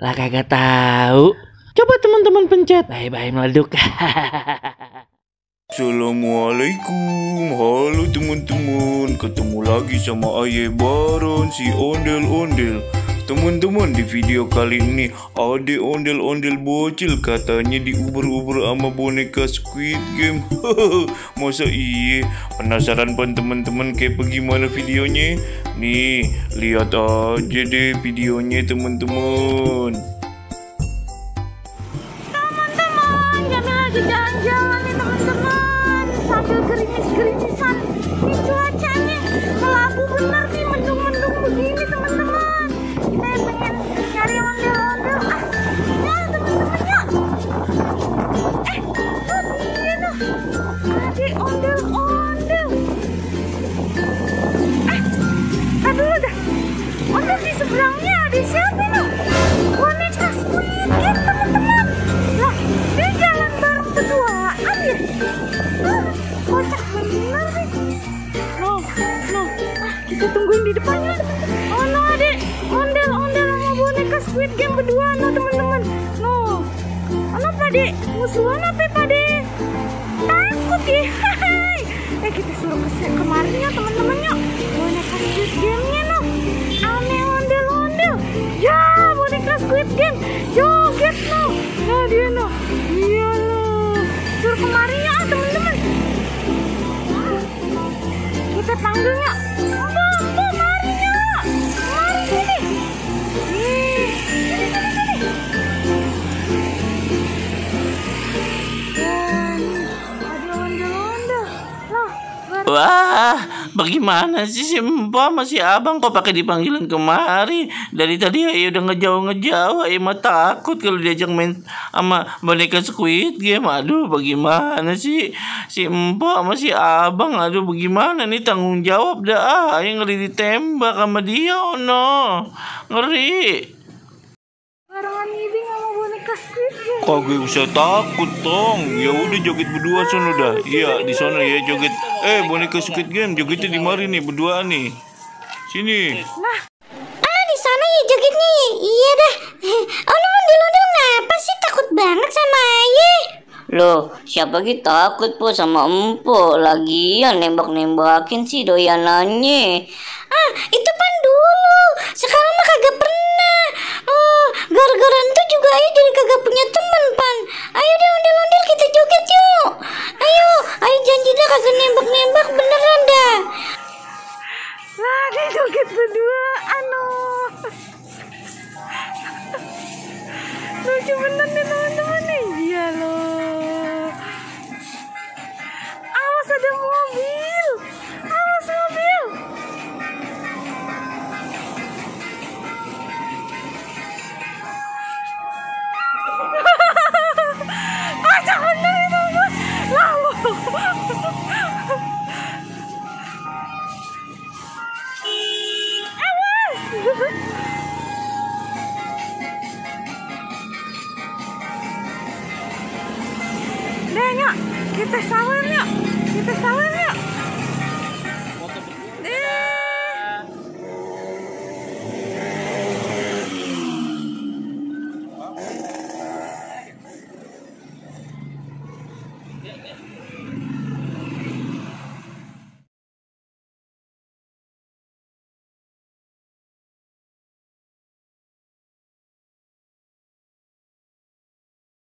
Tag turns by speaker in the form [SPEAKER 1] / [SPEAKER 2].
[SPEAKER 1] Lah kagak tahu. Coba teman-teman pencet. Bye-bye meleduk.
[SPEAKER 2] Assalamualaikum, halo teman-teman. Ketemu lagi sama Aye Baron si ondel-ondel. Teman-teman, di video kali ini ada ondel-ondel bocil katanya diuber-uber sama boneka Squid Game. Masa iya? Penasaran pan teman-teman kayak bagaimana videonya? Nih, lihat aja deh videonya teman-teman.
[SPEAKER 3] Teman-teman, kami lagi jalan-jalan nih teman-teman, sambil gerimis-gerimisan. Ini cuacanya kelabu bener nih, mendung-mendung begini teman-teman. Kita pengen nyari ondel-ondel. Ya teman-teman yuk. Tuh dia tuh, ada ondel-ondel. Tadi dulu dah, ondel di seberangnya ada siapa nih? Boneka Squid Game teman-teman. Lah, dia jalan bareng berduaan ya? Kocak bener nih. No. Kita tungguin di depannya. Oh no, adek. Ondel-ondel sama boneka Squid Game berdua no teman-teman. No. Ono pade, musuhan apa pade? Takut ya. Kita suruh kemarin ya teman-teman yuk. Boneka Squid Game-nya no. Aneh ondel-ondel. Ya, boneka Squid Game. Joget no. Nah dia no. Iya no. Suruh kemarin ya teman-teman. Kita panggilnya. Mbak, mari ya. Mari sini. Sini. Ada ondel-ondel. Loh,
[SPEAKER 1] Wah, bagaimana sih si Empok masih abang kok pakai dipanggilin kemari? Dari tadi ya udah ngejauh-ngejauh, mah takut kalau diajak main sama boneka Squid Game. Aduh, bagaimana sih si Empok masih abang? Aduh, bagaimana nih tanggung jawab dah? Yang ngeri ditembak sama dia, no. Ngeri.
[SPEAKER 3] barengan ngibing sama boneka Squid Game.
[SPEAKER 2] Kagak usah takut tong. Ya udah joget berdua sono dah. Iya di sono ya joget. Boneka Squid Game jogetnya di mari nih berdua nih. Sini.
[SPEAKER 3] Nah,
[SPEAKER 4] Di sana ya jogetnya ya. Iya dah. Ondel-ondel ngapa sih takut banget sama Aye?
[SPEAKER 5] Loh, siapa gitu takut po sama Empo? Lagian nembak-nembakin sih doyanannya.
[SPEAKER 4] Itu pan dulu. Sekarang mah kagak pernah. Gara-gara itu juga Aye jadi kagak punya teman pan. Ayo deh ondel-ondel kita joget yuk. Ayo janji dah kagak nembak-nembak beneran dah.
[SPEAKER 3] lagi joget berdua. Lucu bener nih teman-teman nih. Iya loh. Awas ada mobil. Awas mobil. Kocak bener itu teman. Lalu. Nyok, kita sawer yuk.